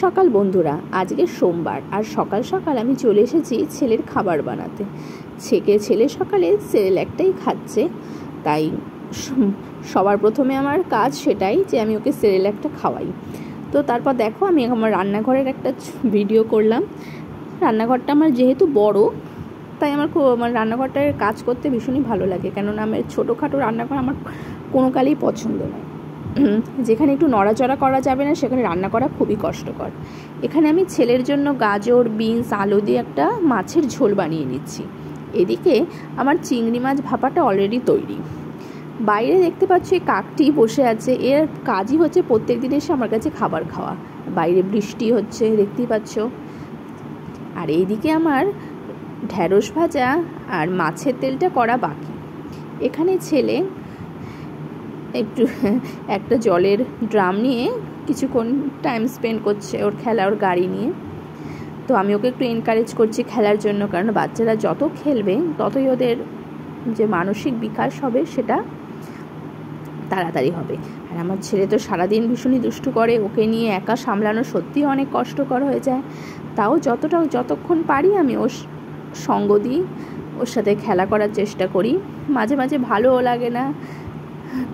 সকাল বন্ধুরা, আজকে সোমবার আর সকাল সকাল আমি চলে এসেছি ছেলের খাবার বানাতে। ছেলে সকালে সেরেল্যাকটাই খাচ্ছে, তাই সবার প্রথমে আমার কাজ সেটাই যে আমি ওকে সেরেল্যাকটা খাওয়াই। তো তারপর দেখো আমি আমার রান্নাঘরের একটা ভিডিও করলাম। রান্নাঘরটা আমার যেহেতু বড়, তাই আমার রান্নাঘরটার কাজ করতে ভীষণই ভালো লাগে, কেননা আমার ছোটোখাটো রান্নাঘর আমার কোনো কালেই পছন্দ নয়। যেখানে একটু নড়াচড়া করা যাবে না সেখানে রান্না করা খুবই কষ্টকর। এখানে আমি ছেলের জন্য গাজর, বিনস, আলু দিয়ে একটা মাছের ঝোল বানিয়ে নিচ্ছি। এদিকে আমার চিংড়ি মাছ ভাপাটা অলরেডি তৈরি। বাইরে দেখতে পাচ্ছ এই কাকটি বসে আছে, এর কাজই হচ্ছে প্রত্যেক দিন এসে আমার কাছে খাবার খাওয়া। বাইরে বৃষ্টি হচ্ছে দেখতেই পাচ্ছ। আর এইদিকে আমার ঢ্যাঁড়স ভাজা আর মাছের তেলটা করা বাকি। এখানে ছেলে একটু একটা জলের ড্রাম নিয়ে কিছুক্ষণ টাইম স্পেন্ড করছে ওর খেলা, ওর গাড়ি নিয়ে। তো আমি ওকে একটু এনকারেজ করছি খেলার জন্য, কারণ বাচ্চারা যত খেলবে ততই ওদের যে মানসিক বিকাশ হবে সেটা তাড়াতাড়ি হবে। আর আমার ছেলে তো সারাদিন ভীষণই দুষ্টু করে, ওকে নিয়ে একা সামলানো সত্যিই অনেক কষ্টকর হয়ে যায়। তাও যতক্ষণ পারি আমি ওর সঙ্গ দিই, ওর সাথে খেলা করার চেষ্টা করি। মাঝে মাঝে ভালোও লাগে না,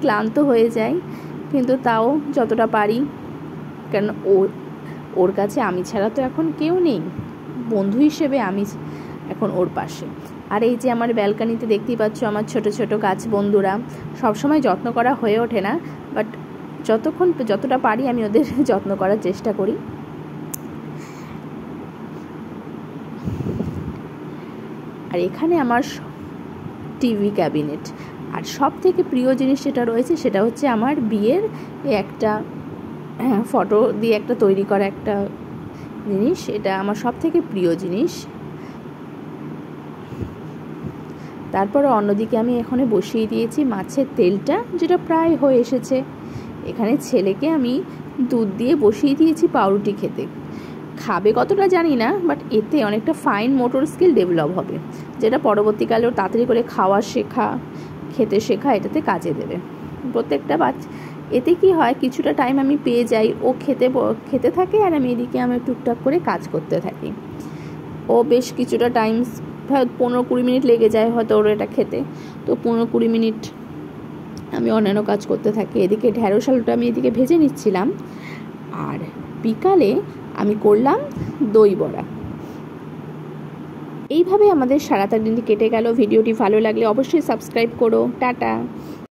ক্লান্ত হয়ে যায়, কিন্তু তাও যতটা পারি, কেন ওর কাছে আমি ছাড়া তো এখন কেউ নেই, বন্ধু হিসেবে আমি এখন ওর পাশে। আর এই যে আমার ব্যালকানিতে দেখতেই পাচ্ছ আমার ছোট ছোট গাছ বন্ধুরা, সবসময় যত্ন করা হয়ে ওঠে না, বাট যতটা পারি আমি ওদের যত্ন করার চেষ্টা করি। আর এখানে আমার টিভি ক্যাবিনেট, আর সব থেকে প্রিয় জিনিস যেটা রয়েছে সেটা হচ্ছে আমার বিয়ের একটা ফটো দিয়ে একটা তৈরি করা একটা জিনিস, এটা আমার সব থেকে প্রিয় জিনিস। তারপর অন্যদিকে আমি এখানে বসিয়ে দিয়েছি মাছের তেলটা, যেটা প্রায় হয়ে এসেছে। এখানে ছেলেকে আমি দুধ দিয়ে বসিয়ে দিয়েছি পাউরুটি খেতে। খাবে কতটা জানি না, বাট এতে অনেকটা ফাইন মোটর স্কিল ডেভেলপ হবে, যেটা পরবর্তীকালে ওর তাড়াতাড়ি করে খাওয়া শেখা, খেতে শেখা এটাতে কাজে দেবে। প্রত্যেকটা এতে কি হয়, কিছুটা টাইম আমি পেয়ে যাই, ও খেতে থাকে আর আমি এদিকে আমি টুকটাক করে কাজ করতে থাকি। ও বেশ কিছুটা টাইম 15-20 মিনিট লেগে যায় হয়তো ওর এটা খেতে, তো 15-20 মিনিট আমি অন্যান্য কাজ করতে থাকি। এদিকে ঢ্যাঁড়স আলুটা আমি এদিকে ভেজে নিচ্ছিলাম, আর বিকালে আমি করলাম দই বড়া। এইভাবে আমাদের সারাটা দিনটি কেটে গেল। ভিডিওটি ভালো লাগলে অবশ্যই সাবস্ক্রাইব করো। টাটা।